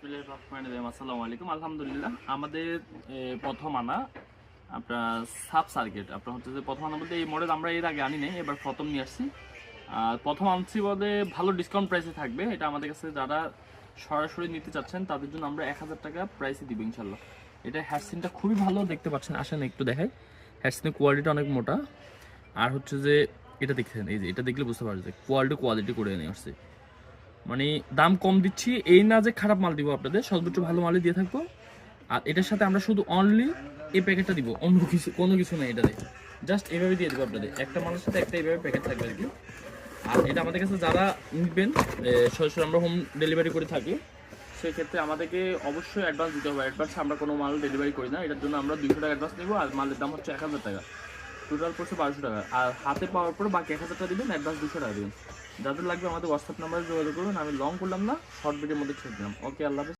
বিসমিল্লাহির রহমানির রহিম। আসসালামু আলাইকুম। আলহামদুলিল্লাহ আমাদের প্রথম আনা আপনার সাব সার্কিট আপনার হচ্ছে যে প্রথম আনা বলতে এই মডেল আমরা এর আগে আনি নাই, এবার প্রথম নিয়ে আসছি। আর প্রথম আনছি বলে ভালো ডিসকাউন্ট প্রাইসে থাকবে। এটা আমাদের কাছে যারা সরাসরি নিতে চাচ্ছেন তাদের জন্য আমরা 1000 টাকা প্রাইসে দিব ইনশাল্লাহ। এটা হ্যাডসিনটা খুবই ভালো দেখতে পাচ্ছেন, আসেন একটু দেখাই। হ্যাডসিনের কোয়ালিটিটা অনেক মোটা, আর হচ্ছে যে এটা দেখছেন, এই যে এটা দেখলে বুঝতে পারছে কোয়ালিটি করে নিয়ে আসছে। মানে দাম কম দিচ্ছি এই না যে খারাপ মাল দিব, আপনাদের সর্বোচ্চ ভালো মালই দিয়ে থাকবো। আর এটার সাথে আমরা শুধু অনলি এই প্যাকেটটা দিব, অন্য কিছু কোনো কিছু নেই এটাতে। জাস্ট এইভাবে দিয়ে দেবো আপনাদের, একটা মানুষের সাথে একটা এইভাবে প্যাকেট থাকবে আর কি। আর এটা আমাদের কাছে যারা নিবেন সরাসরি আমরা হোম ডেলিভারি করে থাকি, সেক্ষেত্রে আমাদেরকে অবশ্যই অ্যাডভান্স দিতে হবে। অ্যাডভান্স আমরা কোনো মাল ডেলিভারি করি না, এটার জন্য আমরা 200 টাকা অ্যাডভান্স নেবো। আর মালের দাম হচ্ছে 1000 টাকা, টোটাল পড়ছে 1200 টাকা। আর হাতে পাওয়ার পর বাকি 1000 টাকা দিবেন, অ্যাডভান্স 200 টাকা দিবেন। যাদের লাগবে আমাদের হোয়াটসঅ্যাপ নাম্বারে যোগাযোগ করবেন। আমি লং করলাম না, শর্ট ভিডিওর মধ্যে ছেড়ে দিলাম। ওকে, আল্লাহ হাফেজ।